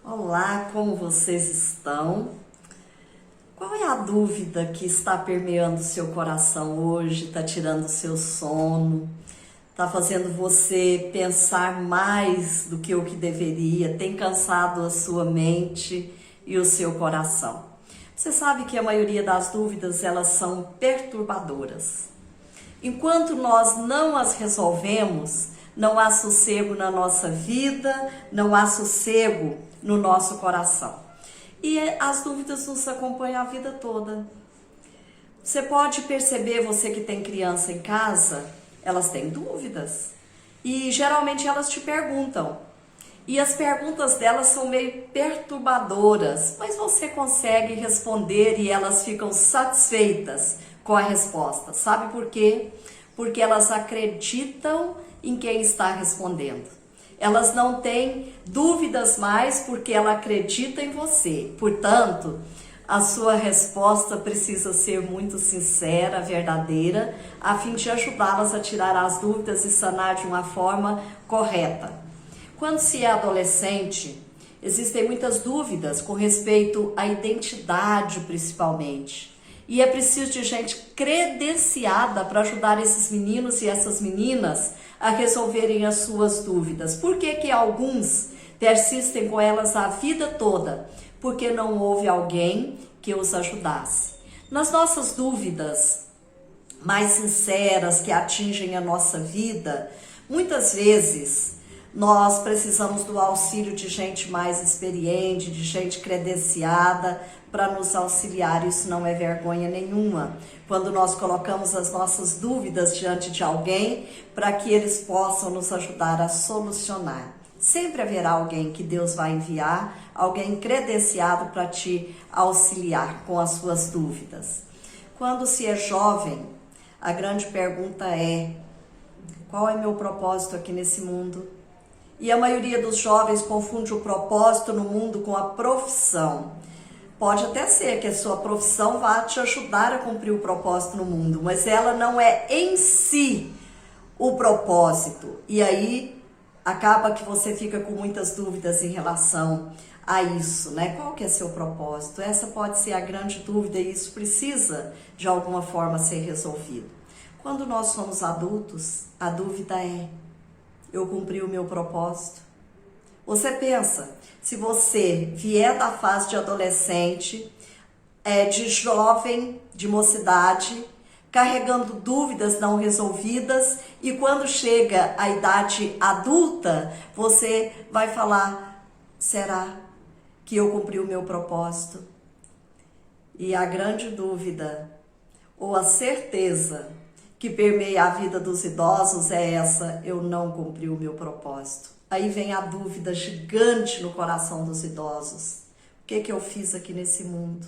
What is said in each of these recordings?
Olá, como vocês estão? Qual é a dúvida que está permeando o seu coração hoje, está tirando o seu sono, está fazendo você pensar mais do que o que deveria, tem cansado a sua mente e o seu coração? Você sabe que a maioria das dúvidas, elas são perturbadoras. Enquanto nós não as resolvemos, não há sossego na nossa vida, não há sossego no nosso coração. E as dúvidas nos acompanham a vida toda. Você pode perceber, você que tem criança em casa, elas têm dúvidas. E geralmente elas te perguntam. E as perguntas delas são meio perturbadoras, mas você consegue responder e elas ficam satisfeitas com a resposta. Sabe por quê? Porque elas acreditam em quem está respondendo. Elas não têm dúvidas mais porque ela acredita em você. Portanto, a sua resposta precisa ser muito sincera, verdadeira, a fim de ajudá-las a tirar as dúvidas e sanar de uma forma correta. Quando se é adolescente, existem muitas dúvidas com respeito à identidade, principalmente. E é preciso de gente credenciada para ajudar esses meninos e essas meninas a resolverem as suas dúvidas. Por que alguns persistem com elas a vida toda? Porque não houve alguém que os ajudasse. Nas nossas dúvidas mais sinceras que atingem a nossa vida, muitas vezes nós precisamos do auxílio de gente mais experiente, de gente credenciada para nos auxiliar. Isso não é vergonha nenhuma. Quando nós colocamos as nossas dúvidas diante de alguém para que eles possam nos ajudar a solucionar. Sempre haverá alguém que Deus vai enviar, alguém credenciado para te auxiliar com as suas dúvidas. Quando se é jovem, a grande pergunta é: qual é meu propósito aqui nesse mundo? E a maioria dos jovens confunde o propósito no mundo com a profissão. Pode até ser que a sua profissão vá te ajudar a cumprir o propósito no mundo, mas ela não é em si o propósito. E aí acaba que você fica com muitas dúvidas em relação a isso, né? Qual que é seu propósito? Essa pode ser a grande dúvida e isso precisa de alguma forma ser resolvido. Quando nós somos adultos, a dúvida é: eu cumpri o meu propósito? Você pensa, se você vier da fase de adolescente, de jovem, de mocidade, carregando dúvidas não resolvidas, e quando chega a idade adulta, você vai falar: será que eu cumpri o meu propósito? E a grande dúvida, ou a certeza que permeia a vida dos idosos é essa: eu não cumpri o meu propósito. Aí vem a dúvida gigante no coração dos idosos: o que eu fiz aqui nesse mundo?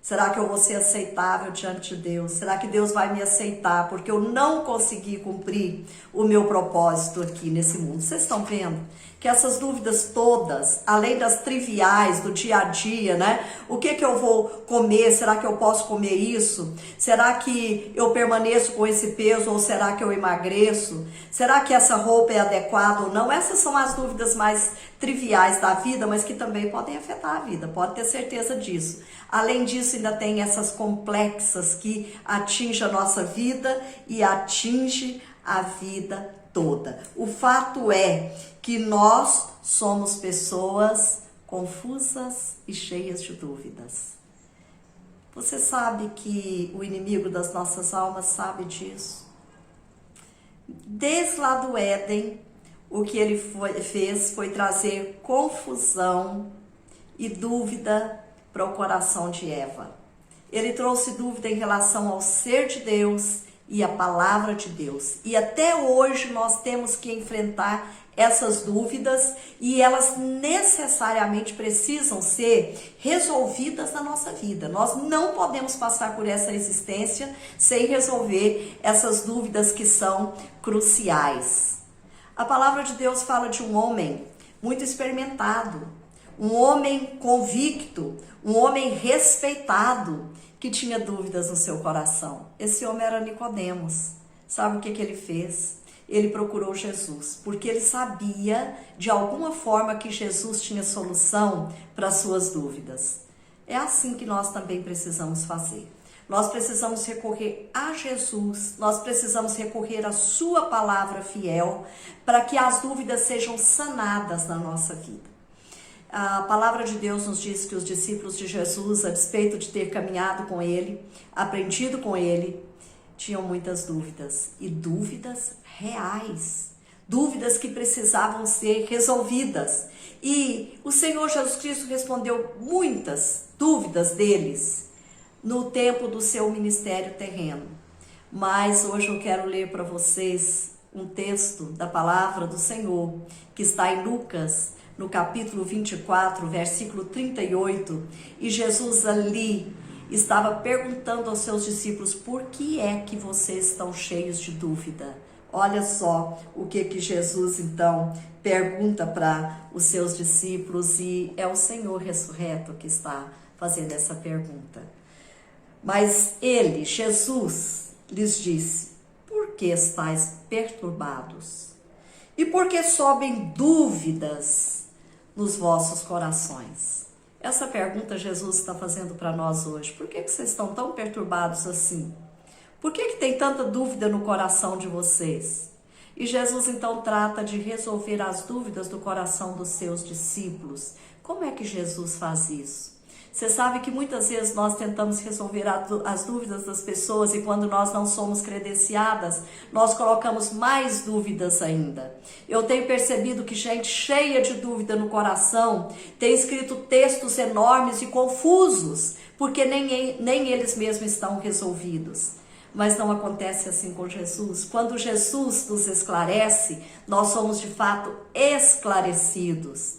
Será que eu vou ser aceitável diante de Deus? Será que Deus vai me aceitar porque eu não consegui cumprir o meu propósito aqui nesse mundo? Vocês estão vendo que essas dúvidas todas, além das triviais do dia a dia, né? O que eu vou comer? Será que eu posso comer isso? Será que eu permaneço com esse peso ou será que eu emagreço? Será que essa roupa é adequada ou não? Essas são as dúvidas mais triviais da vida, mas que também podem afetar a vida, pode ter certeza disso. Além disso, ainda tem essas complexas que atingem a nossa vida e atinge a vida toda. O fato é que nós somos pessoas confusas e cheias de dúvidas. Você sabe que o inimigo das nossas almas sabe disso? Desde lá do Éden, o que ele fez foi trazer confusão e dúvida para o coração de Eva. Ele trouxe dúvida em relação ao ser de Deus e a palavra de Deus. E até hoje nós temos que enfrentar essas dúvidas e elas necessariamente precisam ser resolvidas na nossa vida. Nós não podemos passar por essa existência sem resolver essas dúvidas que são cruciais. A palavra de Deus fala de um homem muito experimentado, um homem convicto, um homem respeitado, que tinha dúvidas no seu coração. Esse homem era Nicodemos. Sabe o que ele fez? ele procurou Jesus, porque ele sabia de alguma forma que Jesus tinha solução para as suas dúvidas. É assim que nós também precisamos fazer. Nós precisamos recorrer a Jesus, nós precisamos recorrer à sua palavra fiel para que as dúvidas sejam sanadas na nossa vida. A palavra de Deus nos diz que os discípulos de Jesus, a despeito de ter caminhado com ele, aprendido com ele, tinham muitas dúvidas, e dúvidas reais, dúvidas que precisavam ser resolvidas. E o Senhor Jesus Cristo respondeu muitas dúvidas deles no tempo do seu ministério terreno. Mas hoje eu quero ler para vocês um texto da palavra do Senhor, que está em Lucas, no capítulo 24, versículo 38, e Jesus ali estava perguntando aos seus discípulos: por que é que vocês estão cheios de dúvida? Olha só o que Jesus então pergunta para os seus discípulos, e é o Senhor ressurreto que está fazendo essa pergunta. Mas ele, Jesus, lhes disse: por que estáis perturbados? E por que sobem dúvidas nos vossos corações? Essa pergunta Jesus está fazendo para nós hoje. Por que vocês estão tão perturbados assim? Por que tem tanta dúvida no coração de vocês? E Jesus então trata de resolver as dúvidas do coração dos seus discípulos. Como é que Jesus faz isso? Você sabe que muitas vezes nós tentamos resolver as dúvidas das pessoas, e quando nós não somos credenciadas, nós colocamos mais dúvidas ainda. Eu tenho percebido que gente cheia de dúvida no coração tem escrito textos enormes e confusos, porque nem eles mesmos estão resolvidos. Mas não acontece assim com Jesus. Quando Jesus nos esclarece, nós somos de fato esclarecidos.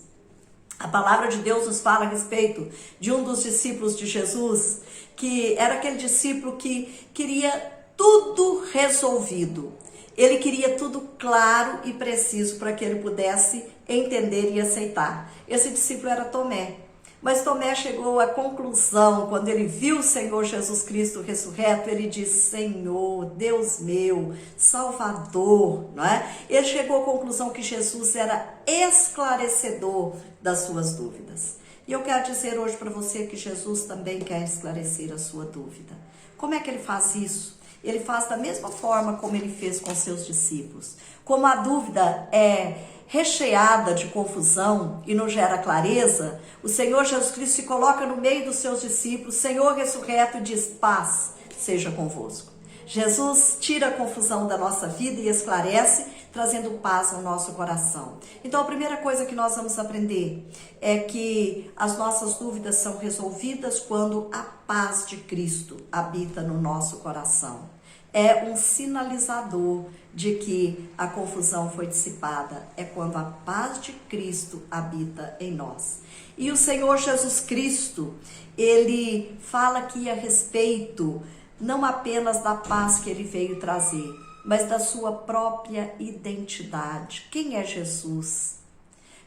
A palavra de Deus nos fala a respeito de um dos discípulos de Jesus, que era aquele discípulo que queria tudo resolvido. Ele queria tudo claro e preciso para que ele pudesse entender e aceitar. Esse discípulo era Tomé. Mas Tomé chegou à conclusão, quando ele viu o Senhor Jesus Cristo ressurreto, ele disse: Senhor, Deus meu, Salvador, não é? Ele chegou à conclusão que Jesus era esclarecedor das suas dúvidas. E eu quero dizer hoje para você que Jesus também quer esclarecer a sua dúvida. Como é que ele faz isso? Ele faz da mesma forma como ele fez com seus discípulos. Como a dúvida é recheada de confusão e não gera clareza, o Senhor Jesus Cristo se coloca no meio dos seus discípulos, Senhor ressurreto, e diz: paz seja convosco. Jesus tira a confusão da nossa vida e esclarece, trazendo paz ao nosso coração. Então a primeira coisa que nós vamos aprender é que as nossas dúvidas são resolvidas quando a paz de Cristo habita no nosso coração. É um sinalizador de que a confusão foi dissipada. É quando a paz de Cristo habita em nós. E o Senhor Jesus Cristo, ele fala aqui a respeito não apenas da paz que ele veio trazer, mas da sua própria identidade. Quem é Jesus?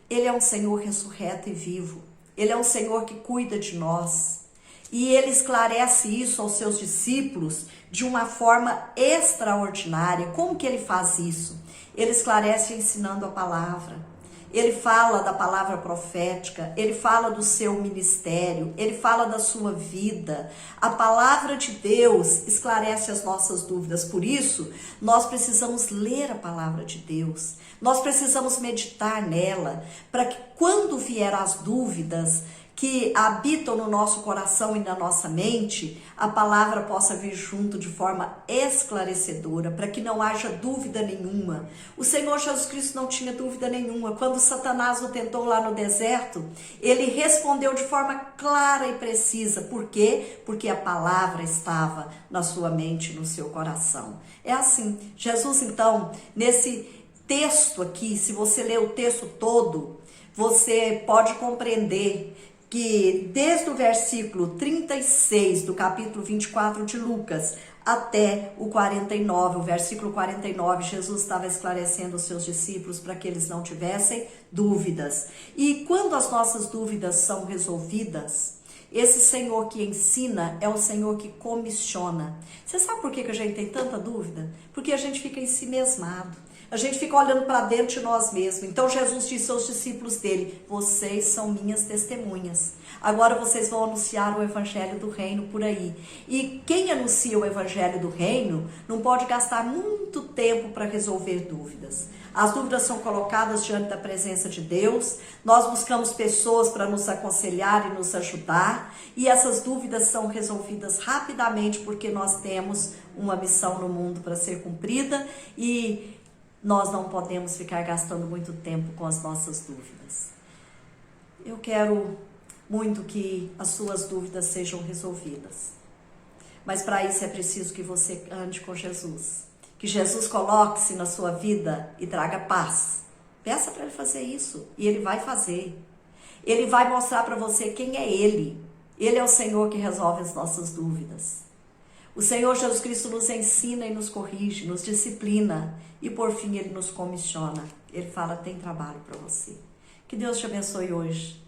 Ele é um Senhor ressurreto e vivo. Ele é um Senhor que cuida de nós. E ele esclarece isso aos seus discípulos de uma forma extraordinária. Como que ele faz isso? Ele esclarece ensinando a palavra. Ele fala da palavra profética, ele fala do seu ministério, ele fala da sua vida. A palavra de Deus esclarece as nossas dúvidas. Por isso, nós precisamos ler a palavra de Deus. Nós precisamos meditar nela, para que quando vier as dúvidas que habitam no nosso coração e na nossa mente, a palavra possa vir junto de forma esclarecedora, para que não haja dúvida nenhuma. O Senhor Jesus Cristo não tinha dúvida nenhuma. Quando Satanás o tentou lá no deserto, ele respondeu de forma clara e precisa. Por quê? Porque a palavra estava na sua mente, no seu coração. É assim. Jesus, então, nesse texto aqui, se você ler o texto todo, você pode compreender que desde o versículo 36 do capítulo 24 de Lucas até o 49, o versículo 49, Jesus estava esclarecendo os seus discípulos para que eles não tivessem dúvidas. E quando as nossas dúvidas são resolvidas, esse Senhor que ensina é o Senhor que comissiona. Você sabe por que a gente tem tanta dúvida? Porque a gente fica ensimesmado. A gente fica olhando para dentro de nós mesmos. Então Jesus disse aos discípulos dele: vocês são minhas testemunhas. Agora vocês vão anunciar o evangelho do reino por aí. E quem anuncia o evangelho do reino não pode gastar muito tempo para resolver dúvidas. As dúvidas são colocadas diante da presença de Deus. Nós buscamos pessoas para nos aconselhar e nos ajudar. E essas dúvidas são resolvidas rapidamente porque nós temos uma missão no mundo para ser cumprida e nós não podemos ficar gastando muito tempo com as nossas dúvidas. Eu quero muito que as suas dúvidas sejam resolvidas. Mas para isso é preciso que você ande com Jesus. Que Jesus coloque-se na sua vida e traga paz. Peça para Ele fazer isso e Ele vai fazer. Ele vai mostrar para você quem é Ele. Ele é o Senhor que resolve as nossas dúvidas. O Senhor Jesus Cristo nos ensina e nos corrige, nos disciplina e por fim Ele nos comissiona. Ele fala: tem trabalho para você. Que Deus te abençoe hoje.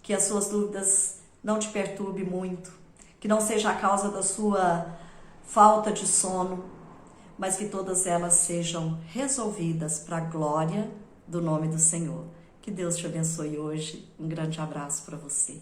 Que as suas dúvidas não te perturbem muito. Que não seja a causa da sua falta de sono, mas que todas elas sejam resolvidas para a glória do nome do Senhor. Que Deus te abençoe hoje. Um grande abraço para você.